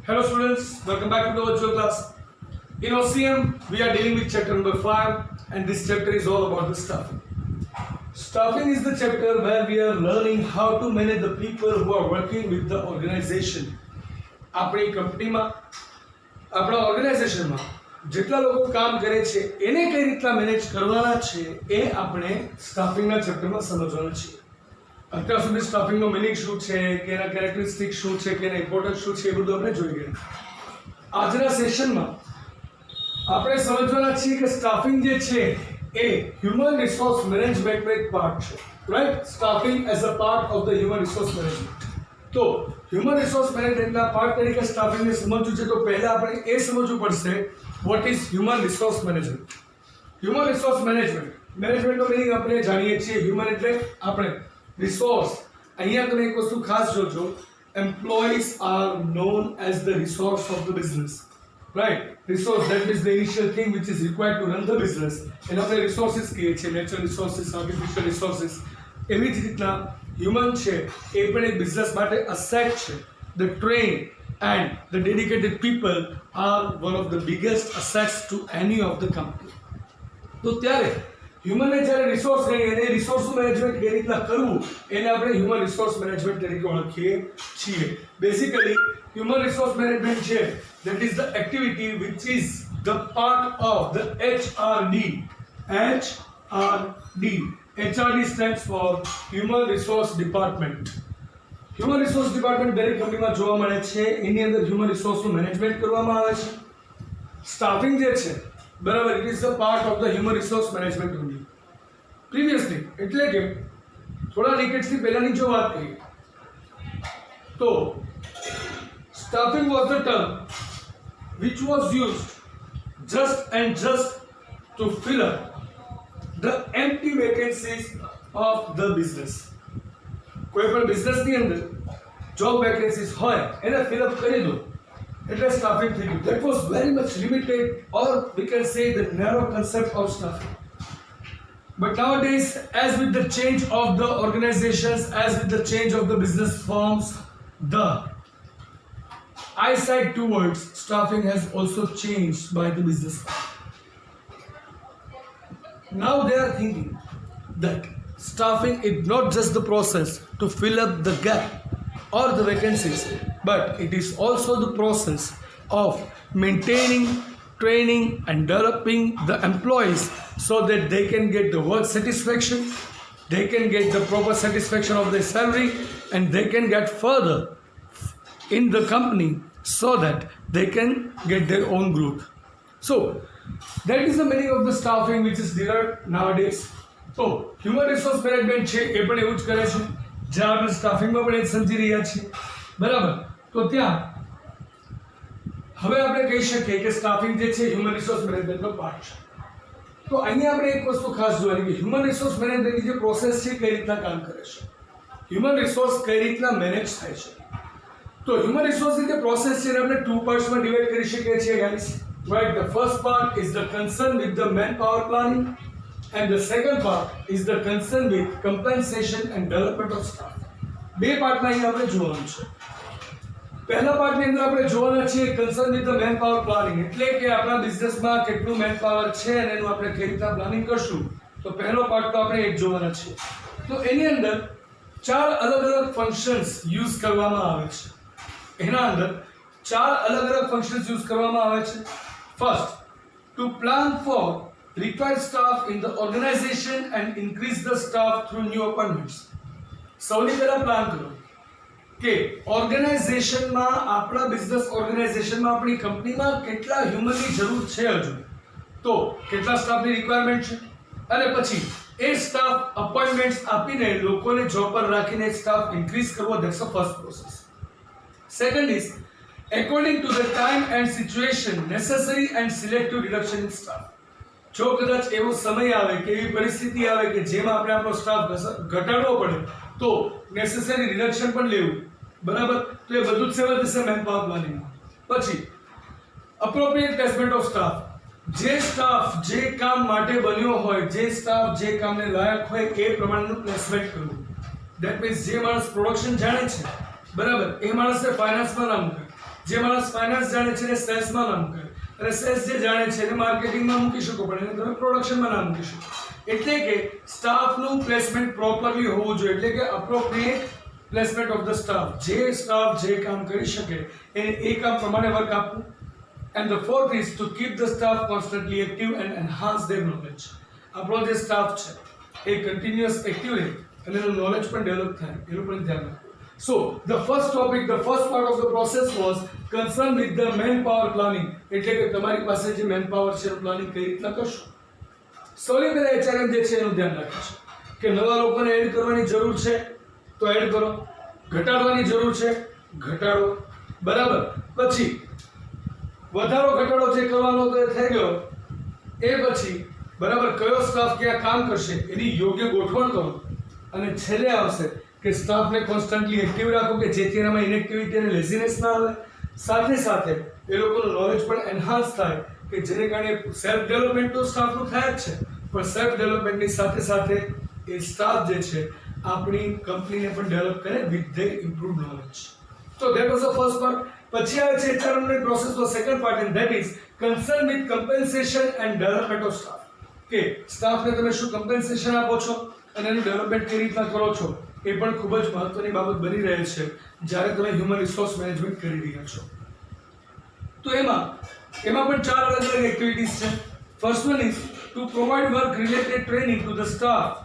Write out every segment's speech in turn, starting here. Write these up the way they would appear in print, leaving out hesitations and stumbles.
Hello students, welcome back to the virtual class. In OCM, we are dealing with chapter number 5 and this chapter is all about the staffing. Staffing is the chapter where we are learning how to manage the people who are working with the organization. આપણી કંપનીમાં આપણા ઓર્ગેનાઇઝેશનમાં જેટલા લોકો કામ કરે છે એને કઈ રીતના મેનેજ કરવાના છે એ આપણે સ્ટાફિંગના ચેપ્ટરમાં સમજવાના છીએ. અત્યાર સુધી સ્ટાફિંગનો મિનિંગ શું છે કે એના કેરેક્ટરિસ્ટિક શું છે કે એના ઇમ્પોર્ટન્સ શું છે એ બધું આપણે જોઈ ગયા. આજના સેશનમાં આપણે સમજવાના છીએ કે સ્ટાફિંગ જે છે એ હ્યુમન રિસોર્સ મેનેજમેન્ટનો એક પાર્ટ છે, right? Staffing as a part of the human resource management. તો હ્યુમન રિસોર્સ મેનેજમેન્ટના પાર્ટ તરીકે સ્ટાફિંગને સમજવું છે તો પહેલા આપણે એ સમજવું પડશે what is human resource management. Human resource મેનેજમેન્ટનો મિનિંગ આપણે જાણીએ છીએ. હ્યુમન એટલે આપણે, રિસોર્સ અહીંયા તમે એક વસ્તુ ખાસ જોજો, employees are known as the resource of the business, right? Resource that means the initial thing which is required to run the business. એને આપણે રિસોર્સિસ કહીએ છીએ, નેચરલ રિસોર્સિસ, આર્ટિફિશિયલ રિસોર્સિસ. એવી જ રીતના હ્યુમન છે એ પણ એક બિઝનેસ માટે અસેટ છે. The train and the dedicated people are one of the biggest assets to any of the company. તો ત્યારે હ્યુમનને જ્યારે રિસોર્સ કહીએ અને રિસોર્સનું મેનેજમેન્ટ કઈ રીતના કરવું એને આપણે હ્યુમન રિસોર્સ મેનેજમેન્ટ તરીકે ઓળખીએ છીએ. બેઝિકલી હ્યુમન રિસોર્સ મેનેજમેન્ટ છે that is the activity which is the part of the HRD. HRD stands for Human Resource Department. Human resource department દરેક કંપનીમાં જોવા મળે છે. એની અંદર હ્યુમન રિસોર્સનું મેનેજમેન્ટ કરવામાં આવે છે. સ્ટાફિંગ જે છે, બરાબર, it is the part of the human resource management only. Previously એટલે કે થોડા ડિકેડ્સથી પહેલાની જો વાત કરીએ તો staffing was the term which was used just to fill up the empty vacancies of the business. કોઈ પણ બિઝનેસની અંદર જોબ વેકેન્સીસ હોય એને ફિલ અપ કરી દો એટલે સ્ટાફિંગ થઈ ગયું. That was very much limited, or we can say the narrow concept of staffing. But nowadays, as with the change of the organizations, as with the change of the business forms, the eyesight towards staffing has also changed by the business. Now they are thinking that staffing is not just the process to fill up the gap or the vacancies, but it is also the process of maintaining, training and developing the employees so that they can get the work satisfaction, they can get the proper satisfaction of their salary, and they can get further in the company so that they can get their own growth. So that is the meaning of the staffing which is derived nowadays. So human resource management છે એ પણ એવું જ કરે છે, જ્યાં આપણે સ્ટાફિંગમાં પણ એ જ સમજી રહ્યા છીએ, બરાબર? તો ત્યાં હવે આપણે કહી શકીએ કે સ્ટાફિંગ જે છે હ્યુમન રિસોર્સ મેનેજમેન્ટનો પાર્ટ છે. તો અહીંયા આપણે એક વસ્તુ ખાસ જોવાની કે હ્યુમન રિસોર્સ મેનેજમેન્ટની જે પ્રોસેસ છે કઈ રીતના કામ કરે છે, હ્યુમન રિસોર્સ કઈ રીતના મેનેજ થાય છે. તો હ્યુમન રિસોર્સની જે પ્રોસેસ છે એને આપણે ટુ પાર્ટ્સમાં ડિવાઇડ કરી શકીએ છીએ guys, right? The first part is the concern with the man power planning and the second part is the concern with compensation and development of staff. બે પાર્ટમાં અહીં આપણે જોવાનું છે. પહેલા પાર્ટની અંદર આપણે જોવાના છીએ concern with the man power planning, એટલે કે આપણા બિઝનેસમાં કેટલું મેન પાવર છે અને એનું આપણે કઈ રીતના પ્લાનિંગ કરશું. તો પહેલો પાર્ટ તો આપણે એક જોવાના છીએ. તો એની અંદર ચાર અલગ અલગ ફંક્શન્સ યુઝ કરવામાં આવે છે. એના અંદર ચાર અલગ અલગ ફંક્શન્સ યુઝ કરવામાં આવે છે. First, to plan for required staff in the organization and increase the staff through new appointments. સૌથી પહેલા પ્લાન કરો કે ઓર્ગેનાઇઝેશનમાં, આપણા બિઝનેસ ઓર્ગેનાઇઝેશનમાં, આપણી કંપનીમાં કેટલા હ્યુમનની જરૂર છે, હજુ તો કેટલા સ્ટાફની રિક્વાયરમેન્ટ છે, અને પછી એ સ્ટાફ અપોઇન્ટમેન્ટ્સ આપીને લોકોને જોબ પર રાખીને સ્ટાફ ઇન્ક્રીઝ કરવો. That's a first process. Second is according to the time and situation necessary and selective reduction in staff. જો કદાચ એવો સમય આવે કે એવી પરિસ્થિતિ આવે કે જેમાં આપણે આપણો સ્ટાફ ઘટાડવો પડે તો નેસેસરી રિડક્શન પણ લેવું, બરાબર? તો એ બધું જ સેવા થશે મેન પાવર પ્લાનિંગમાં. પછી અપ્રોપ્રિએટ પ્લેસમેન્ટ ઓફ સ્ટાફ, જે સ્ટાફ જે કામ માટે બન્યો હોય, જે સ્ટાફ જે કામને લાયક હોય એ પ્રમાણેનું પ્લેસમેન્ટ કરવું. દેટ મીન્સ જે માણસ પ્રોડક્શન જાણે છે, બરાબર, એ માણસને ફાઇનાન્સમાં ના મૂકે. જે માણસ ફાઇનાન્સ જાણે છે એને સેલ્સમાં ના મૂકે, અને સેલ્સ જે જાણે છે એને માર્કેટિંગમાં મૂકી શકો, પણ એને તમે પ્રોડક્શનમાં ના મૂકી શકો. એટલે કે સ્ટાફનું પ્લેસમેન્ટ પ્રોપરલી હોવું જોઈએ, એટલે કે appropriate placement of the staff. જે સ્ટાફ જે કામ કરી શકે એને એ કામ પ્રમાણે વર્ક આપવું. And the fourth is to keep the staff constantly active and enhance their knowledge. આપણો જે સ્ટાફ છે એ કન્ટિન્યુઅસ એક્ટિવ રહે અને એનું નોલેજ પણ ડેવલપ થાય, એનું પણ ધ્યાન રાખવું. So the first topic, the first part of the process was concerned with the manpower planning. એટલે કે તમારી પાસે જે મેનપાવર છે એનું પ્લાનિંગ કઈ રીતના કરશો. સૌથી પહેલા HRM જે છે એનું ધ્યાન રાખે છે કે નવા લોકોને એડ કરવાની જરૂર છે તો એડ કરો, ઘટાડવાની જરૂર છે ઘટાડો, બરાબર. પછી વધારો ઘટાડો જે કરવાનો તો એ થઈ ગયો, એ પછી બરાબર કયો સ્ટાફ ક્યાં કામ કરશે એની યોગ્ય ગોઠવણ કરો, અને છેલ્લે આવશે કે સ્ટાફને કોન્સ્ટન્ટલી એક્ટિવ રાખો કે જેથી એનામાં ઇનેક્ટિવિટી અને લેઝીનેસ ના આવે, સાથે સાથે એ લોકોનું નોલેજ પણ એન્હાન્સ થાય કે જેને કારણે સેલ્ફ ડેવલપમેન્ટ તો સ્ટાફનું થાય જ છે, પણ સેલ્ફ ડેવલપમેન્ટની સાથે સાથે એ સ્ટાફ જે છે આપણી કંપનીને પણ ડેવલપ કરે with their improve knowledge. So that was the first part. પછી આવે છે HRM ની પ્રોસેસ નો second part, and that is concerned with compensation and development of staff. કે સ્ટાફને તમે શું કમ્પેન્સેશન આપો છો અને એનું ડેવલપમેન્ટ કઈ રીતના કરો છો, એ પણ ખૂબ જ મહત્વની બાબત બની રહે છે જ્યારે તમે હ્યુમન રિસોર્સ મેનેજમેન્ટ કરી રહ્યા છો. તો એમાં પણ 4 અલગ અલગ એક્ટિવિટીઝ છે. First one is to provide work related training to the staff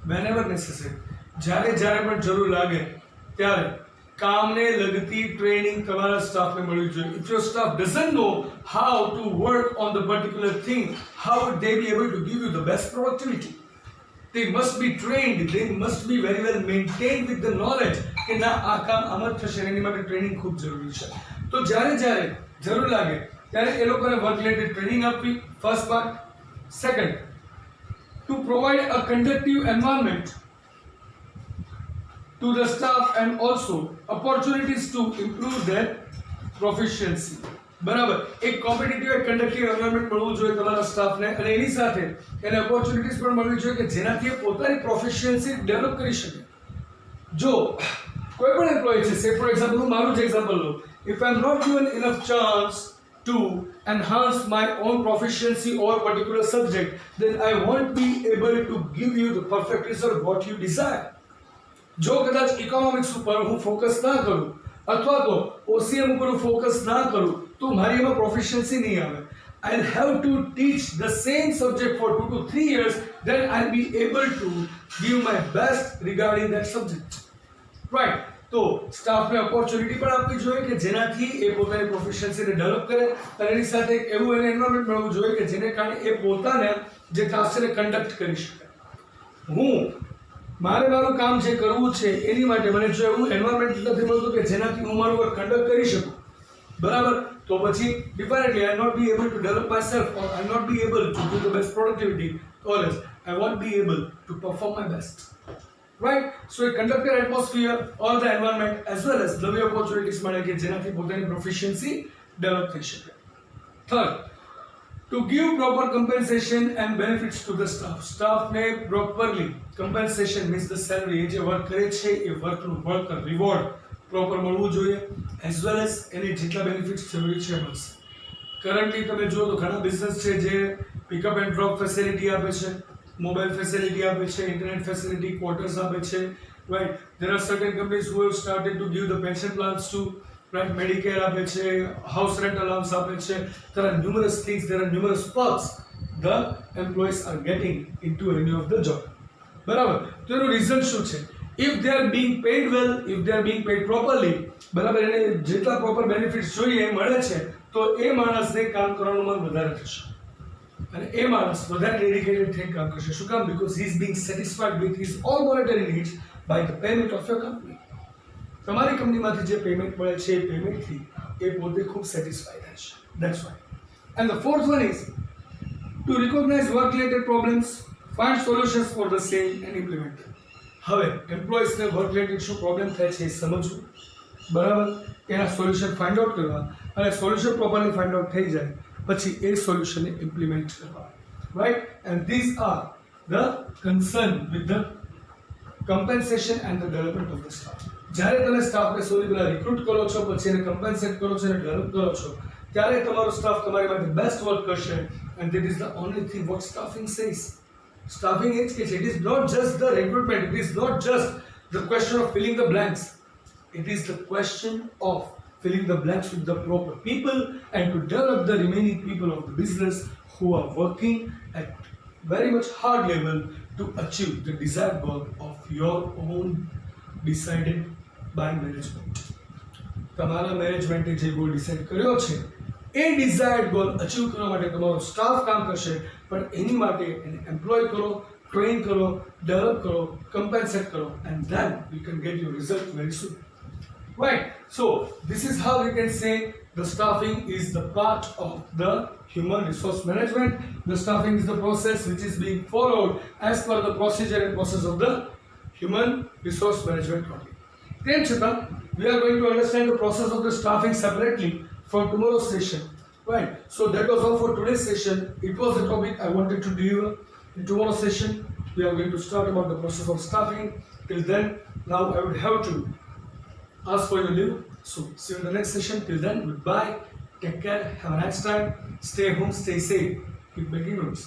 whenever necessary. જ્યારે પણ જરૂર લાગે ત્યારે કામને લગતી ટ્રેનિંગ તમારા સ્ટાફને મળવી જોઈએ. If your staff doesn't know how to work on the particular thing, how would they be able to give you the best productivity? They must be trained, they must be very well maintained with the knowledge કે ના આ કામ આમ જ થશે, એની માટે training ખૂબ જરૂરી છે. તો જ્યારે જરૂર લાગે ત્યારે એ લોકોને વર્ક રિલેટેડ ટ્રેનિંગ આપવી, first part. Second, to provide a conductive environment to the staff and also opportunities to improve their proficiency. બરાબર, એક કોમ્પિટિટિવ એક કન્ડક્ટિવ એન્વાયરમેન્ટ મળવું જોઈએ તમારા સ્ટાફને, અને એની સાથે એને ઓપોર્ચ્યુનિટીઝ પણ મળવી જોઈએ કે જેનાથી એ પોતાની પ્રોફિશિયન્સી ડેવલપ કરી શકે. જો કોઈ પણ એમ્પ્લોય છે, સે ફોર એક્ઝામ્પલ હું મારું જ એક્ઝામ્પલ લઉં, if I am not given enough chance to enhance my own proficiency over a particular subject, then I won't be able to give you the perfect result what you desire. જો કદાચ economics ઉપર હું focus ના કરું અથવા તો OCM ઉપર focus ના કરું તો મારી એમાં પ્રોફિશિયન્સી નહીં આવે. I'll have to teach the same subject for 2 to 3 years, then I'll be able to give my best regarding that subject. Right? તો સ્ટાફને ઓપોર્ચ્યુનિટી પણ આપવી જોઈએ કે જેનાથી એ પોતાની પ્રોફિશિયન્સીને ડેવલપ કરે, અને એની સાથે એક એવું એને એન્વાયરમેન્ટ મળવું જોઈએ કે જેને કારણે એ પોતાને જે ટાસ્ક છે કન્ડક્ટ કરી શકે. મારે મારું કામ જે કરવું છે એની માટે મને જો એવું એન્વાયરમેન્ટ નથી મળતું કે જેનાથી હું મારું વર્ક કન્ડક્ટ કરી શકું, બરાબર, તો પછી differently I not be able to develop myself, or I not be able to do the best productivity, or else I won't be able to perform my best. Right? So a conducted atmosphere or the environment as well as નવી opportunities મળે કે જેનાથી પોતાની proficiency develop થઈ શકે. Third, to give proper compensation and benefits to the staff. Staff ને properly compensation means the salary, જે work કરે છે એ વર્કનું વર્ક રિવોર્ડ પ્રોપર મળવું જોઈએ, એઝ વેલ એઝ એને જેટલા બેનિફિટ્સ જરૂરી છે મળશે. કરન્ટલી તમે જુઓ તો ઘણા બિઝનેસ છે જે પિકઅપ એન્ડ ડ્રોપ ફેસિલિટી આપે છે, મોબાઈલ ફેસિલિટી આપે છે, ઇન્ટરનેટ ફેસિલિટી, ક્વાર્ટર્સ આપે છે. Right? There are certain companies who have started to give the pension plans too. Right? Medicare આપે છે, house rent allowance આપે છે. There are numerous things, there are numerous perks the employees are getting into any of the job. બરાબર? તો એનું reason શું છે? If they are being paid well, if they are being paid properly, બરાબર, એને જેટલા પ્રોપર બેનિફિટ્સ જોઈએ એ મળે છે તો એ માણસને કામ કરવાનું મન વધારે થશે અને એ માણસ વધારે ડેડિકેટેડ થઈને કામ કરશે. શું કામ? Because he is being satisfied with his all monetary needs by the payment of your company. તમારી કંપનીમાંથી જે પેમેન્ટ મળે છે એ પેમેન્ટથી એ પોતે ખૂબ સેટિસ્ફાઈ થાય છે. That's why. And the fourth one is to recognize work related problems, find solutions for the same and implement them. હવે એમ્પ્લોઈઝને વર્ક રિલેટેડ શું પ્રોબ્લેમ થાય છે એ સમજવું, બરાબર, એના સોલ્યુશન ફાઇન્ડ આઉટ કરવા, અને સોલ્યુશન પ્રોપરલી ફાઇન્ડ આઉટ થઈ જાય પછી એ સોલ્યુશનને ઇમ્પ્લિમેન્ટ કરવા. Right? And this are the concern with the compensation and the development of the staff. જ્યારે તમે સ્ટાફને સૌથી પહેલા રિક્રુટ કરો છો, પછી એને કમ્પેન્સેટ કરો છો અને ડેવલપ કરો છો, ત્યારે તમારો સ્ટાફ તમારી માટે બેસ્ટ વર્ક કરશે. And that is the only thing what staffing says. Staffing એ જ કે છે, it is not just the recruitment, it is not just the question of filling the blanks. It is the question of filling the blanks with the proper people and to develop the remaining people of the business who are working at very much hard level to achieve the desired goal of your own decided by management. તમારા મેનેજમેન્ટે જે goal decide કર્યો છે એ desired goal achieve કરવા માટે તમારો staff કામ કરશે, પણ એની માટે એને એમ્પ્લોય કરો, ટ્રેન કરો, ડેવલપ કરો, કમ્પેન્સેટ કરો, and then we can get your result very soon. Right. So this is how we can say the staffing is the part of the human resource management. The staffing is the process which is being followed as per the procedure and process of the human resource management only. Then Chita, we are going to understand the process of the staffing separately from tomorrow's session. Right. So that was all for today's session. It was the topic I wanted to deliver. In tomorrow's session, we are going to start about the process of staffing. Till then, now I would have to ask for your leave. So see you in the next session. Till then, goodbye. Take care. Have a nice time. Stay home. Stay safe. Keep making notes.